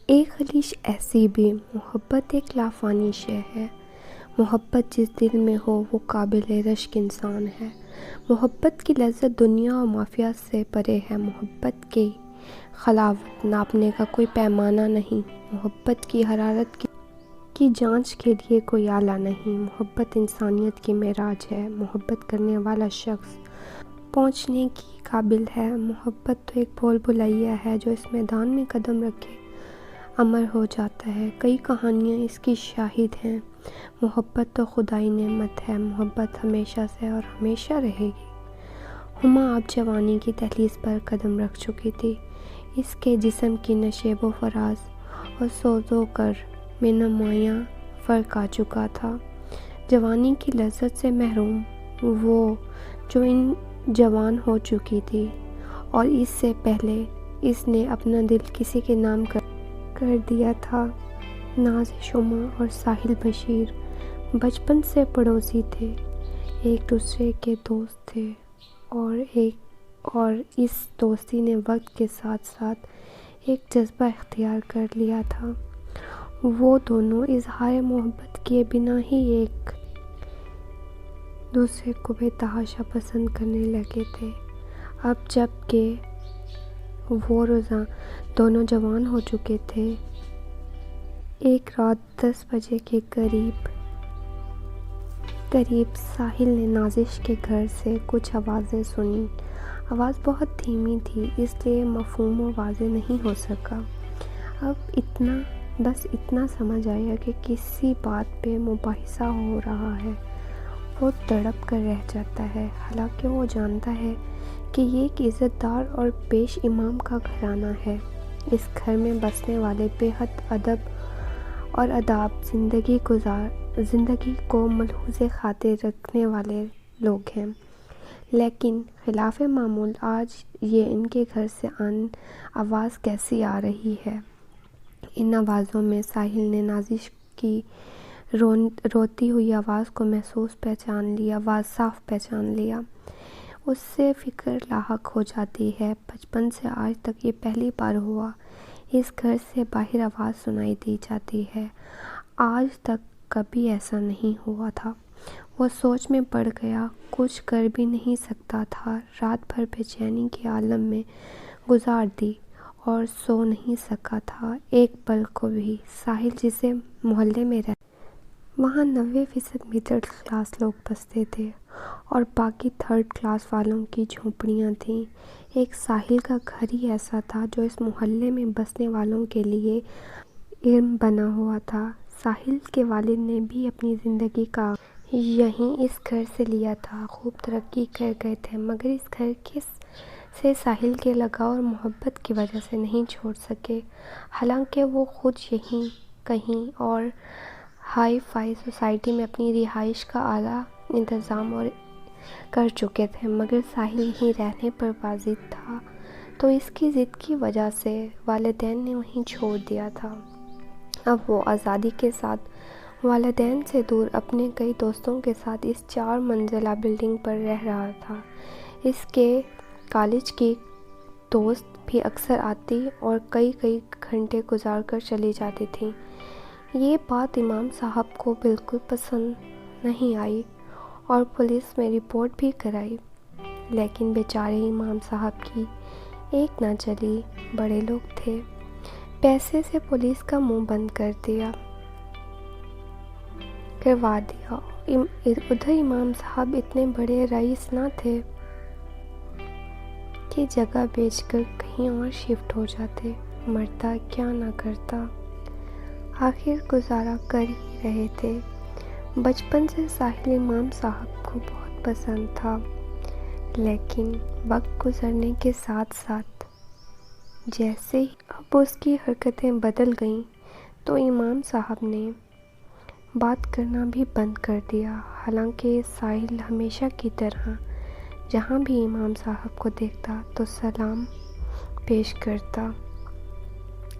ایک خلیش ایسی بھی محبت ایک لافانی شے ہے۔ محبت جس دل میں ہو وہ قابل رشک انسان ہے۔ محبت کی لذت دنیا و مافیات سے پرے ہے۔ محبت کی حلاوت ناپنے کا کوئی پیمانہ نہیں۔ محبت کی حرارت کی جانچ کے لیے کوئی آلہ نہیں۔ محبت انسانیت کی معراج ہے۔ محبت کرنے والا شخص پہنچنے کی قابل ہے۔ محبت تو ایک بھول بھلیا ہے جو اس میدان میں قدم رکھے امر ہو جاتا ہے۔ کئی کہانیاں اس کی شاہد ہیں۔ محبت تو خدائی نعمت ہے۔ محبت ہمیشہ سے اور ہمیشہ رہے گی۔ ہما اب جوانی کی دہلیز پر قدم رکھ چکی تھی۔ اس کے جسم کی نشیب و فراز اور سوز و گر میں نمایاں فرق آ چکا تھا۔ جوانی کی لذت سے محروم وہ جو ان جوان ہو چکی تھی، اور اس سے پہلے اس نے اپنا دل کسی کے نام کر دیا تھا۔ نازش ہما اور ساحل بشیر بچپن سے پڑوسی تھے، ایک دوسرے کے دوست تھے، اور اس دوستی نے وقت کے ساتھ ساتھ ایک جذبہ اختیار کر لیا تھا۔ وہ دونوں اظہار محبت کیے بنا ہی ایک دوسرے کو بے تحاشا پسند کرنے لگے تھے۔ اب جب کہ وہ دونوں جوان ہو چکے تھے، ایک رات 10 بجے کے قریب ساحل نے نازش کے گھر سے کچھ آوازیں سنیں۔ آواز بہت دھیمی تھی، اس لیے مفہوم و واضح نہیں ہو سکا۔ بس اتنا سمجھ آیا کہ کسی بات پہ مباحثہ ہو رہا ہے۔ وہ تڑپ کر رہ جاتا ہے، حالانکہ وہ جانتا ہے کہ یہ ایک عزت دار اور پیش امام کا گھرانہ ہے۔ اس گھر میں بسنے والے بے حد ادب اور آداب زندگی کو ملحوظ خاطر رکھنے والے لوگ ہیں، لیکن خلاف معمول آج یہ ان کے گھر سے آواز کیسی آ رہی ہے؟ ان آوازوں میں ساحل نے نازش کی روتی ہوئی آواز کو صاف پہچان لیا۔ اس سے فکر لاحق ہو جاتی ہے، بچپن سے آج تک یہ پہلی بار ہوا۔ اس گھر سے باہر آواز سنائی دی جاتی ہے، آج تک کبھی ایسا نہیں ہوا تھا۔ وہ سوچ میں پڑ گیا، کچھ کر بھی نہیں سکتا تھا۔ رات بھر بے چینی کے عالم میں گزار دی اور سو نہیں سکا تھا ایک پل کو بھی۔ ساحل جسے محلے میں وہاں 90% مڈل کلاس لوگ بستے تھے اور باقی 3rd کلاس والوں کی جھونپڑیاں تھیں۔ ایک ساحل کا گھر ہی ایسا تھا جو اس محلے میں بسنے والوں کے لیے علم بنا ہوا تھا۔ ساحل کے والد نے بھی اپنی زندگی کا آغاز یہیں اس گھر سے لیا تھا۔ خوب ترقی کر گئے تھے، مگر اس گھر سے ساحل کے لگاؤ اور محبت کی وجہ سے نہیں چھوڑ سکے، حالانکہ وہ خود یہیں کہیں اور ہائی فائی سوسائٹی میں اپنی رہائش کا اعلیٰ انتظام کر چکے تھے، مگر ساحل یہیں رہنے پر واجد تھا، تو اس کی ضد کی وجہ سے والدین نے وہیں چھوڑ دیا تھا۔ اب وہ آزادی کے ساتھ والدین سے دور اپنے کئی دوستوں کے ساتھ اس 4 منزلہ بلڈنگ پر رہ رہا تھا۔ اس کے کالج کی دوست بھی اکثر آتی اور کئی گھنٹے گزار کر چلی جاتی تھیں۔ یہ بات امام صاحب کو بالکل پسند نہیں آئی اور پولیس میں رپورٹ بھی کرائی، لیکن بیچارے امام صاحب کی ایک نہ چلی۔ بڑے لوگ تھے، پیسے سے پولیس کا منہ بند کروا دیا۔ ادھر امام صاحب اتنے بڑے رئیس نہ تھے کہ جگہ بیچ کر کہیں اور شفٹ ہو جاتے، مرتا کیا نہ کرتا، آخر گزارا کر ہی رہے تھے۔ بچپن سے ساحل امام صاحب کو بہت پسند تھا، لیکن وقت گزرنے کے ساتھ ساتھ جیسے ہی اب اس کی حرکتیں بدل گئیں تو امام صاحب نے بات کرنا بھی بند کر دیا۔ حالانکہ ساحل ہمیشہ کی طرح جہاں بھی امام صاحب کو دیکھتا تو سلام پیش کرتا،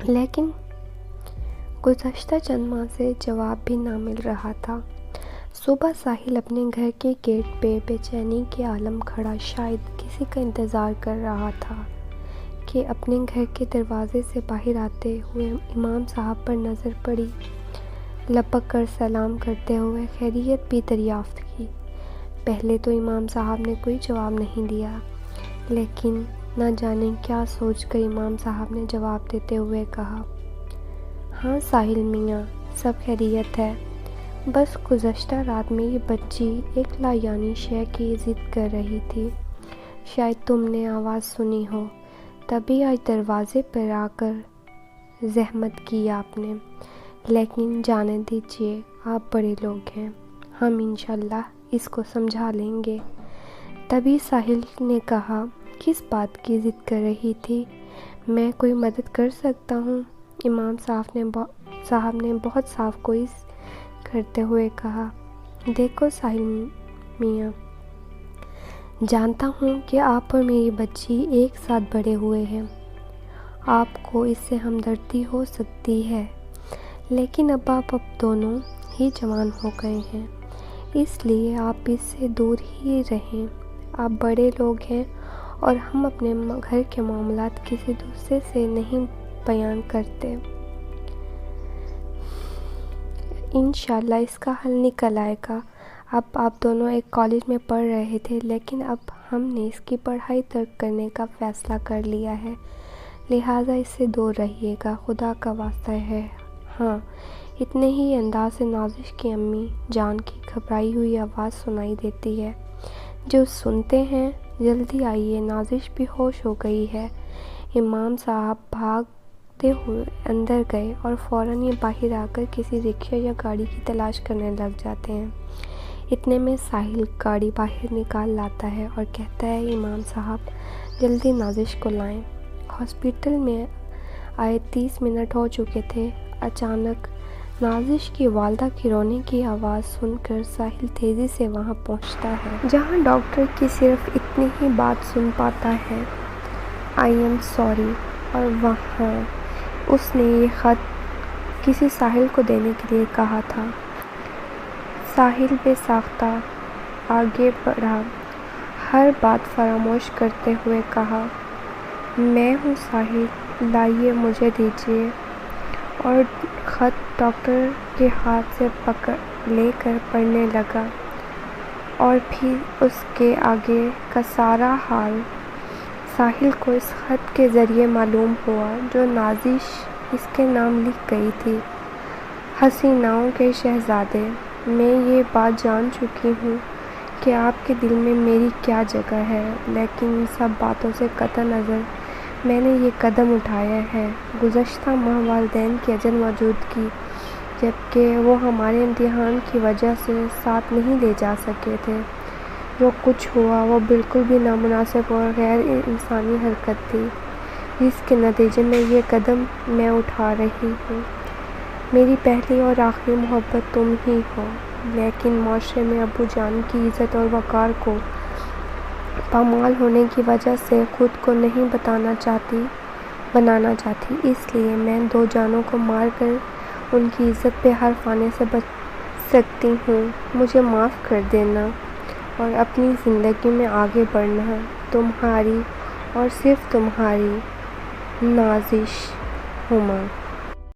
لیکن گزشتہ چند ماہ سے جواب بھی نہ مل رہا تھا۔ صبح ساحل اپنے گھر کے گیٹ پہ بے چینی کے عالم کھڑا شاید کسی کا انتظار کر رہا تھا کہ اپنے گھر کے دروازے سے باہر آتے ہوئے امام صاحب پر نظر پڑی۔ لپک کر سلام کرتے ہوئے خیریت بھی دریافت کی۔ پہلے تو امام صاحب نے کوئی جواب نہیں دیا، لیکن نہ جانے کیا سوچ کر امام صاحب نے جواب دیتے ہوئے کہا، ہاں ساحل میاں، سب خیریت ہے، بس گزشتہ رات میری بچی ایک لایعنی شے کی ضد کر رہی تھی، شاید تم نے آواز سنی ہو، تبھی آج دروازے پر آ کر زحمت کی آپ نے، لیکن جانے دیجیے، آپ بڑے لوگ ہیں، ہم انشاءاللہ اس کو سمجھا لیں گے۔ تبھی ساحل نے کہا، کس بات کی ضد کر رہی تھی؟ میں کوئی مدد کر سکتا ہوں؟ امام صاحب نے بہت صاف گوئی کرتے ہوئے کہا، دیکھو ساحل میاں، جانتا ہوں کہ آپ اور میری بچی ایک ساتھ بڑے ہوئے ہیں، آپ کو اس سے ہمدردی ہو سکتی ہے، لیکن اب آپ دونوں ہی جوان ہو گئے ہیں، اس لیے آپ اس سے دور ہی رہیں۔ آپ بڑے لوگ ہیں اور ہم اپنے گھر کے معاملات کسی دوسرے سے نہیں بیان کرتے۔ انشاءاللہ اس کا حل نکل آئے گا۔ اب آپ دونوں ایک کالج میں پڑھ رہے تھے، لیکن اب ہم نے اس کی پڑھائی ترک کرنے کا فیصلہ کر لیا ہے، لہٰذا اس سے دور رہیے گا، خدا کا واسطہ ہے۔ ہاں، اتنے ہی انداز سے نازش کی امی جان کی گھبرائی ہوئی آواز سنائی دیتی ہے، جو سنتے ہیں، جلدی آئیے، نازش بھی ہوش ہو گئی ہے۔ امام صاحب بھاگتے ہوئے اندر گئے اور فوراً ہی باہر آ کر کسی رکشہ یا گاڑی کی تلاش کرنے لگ جاتے ہیں۔ اتنے میں ساحل گاڑی باہر نکال لاتا ہے اور کہتا ہے، امام صاحب جلدی نازش کو لائیں۔ ہاسپٹل میں آئے 30 منٹ ہو چکے تھے۔ اچانک نازش کی والدہ کی رونے کی آواز سن کر ساحل تیزی سے وہاں پہنچتا ہے، جہاں ڈاکٹر کی صرف اتنی ہی بات سن پاتا ہے، آئی ایم سوری، اور وہاں اس نے یہ خط کسی ساحل کو دینے کے لیے کہا تھا۔ ساحل بے ساختہ آگے بڑھا، ہر بات فراموش کرتے ہوئے کہا، میں ہوں ساحل، لائیے مجھے دیجیے، اور خط ڈاکٹر کے ہاتھ سے لے کر پڑھنے لگا، اور پھر اس کے آگے کا سارا حال ساحل کو اس خط کے ذریعے معلوم ہوا جو نازش اس کے نام لکھ گئی تھی۔ حسیناؤں کے شہزادے، میں یہ بات جان چکی ہوں کہ آپ کے دل میں میری کیا جگہ ہے، لیکن ان سب باتوں سے قطع نظر میں نے یہ قدم اٹھایا ہے۔ گزشتہ ماہ والدین کی اجل موجود کی، جبکہ وہ ہمارے امتحان کی وجہ سے ساتھ نہیں لے جا سکے تھے۔ جو کچھ ہوا وہ بالکل بھی نامناسب اور غیر انسانی حرکت تھی، جس کے نتیجے میں یہ قدم میں اٹھا رہی ہوں۔ میری پہلی اور آخری محبت تم ہی ہو، لیکن معاشرے میں ابو جان کی عزت اور وقار کو پامال ہونے کی وجہ سے خود کو نہیں بنانا چاہتی، اس لیے میں 2 جانوں کو مار کر ان کی عزت پہ حرف آنے سے بچ سکتی ہوں۔ مجھے معاف کر دینا اور اپنی زندگی میں آگے بڑھنا۔ تمہاری اور صرف تمہاری، نازش ہما۔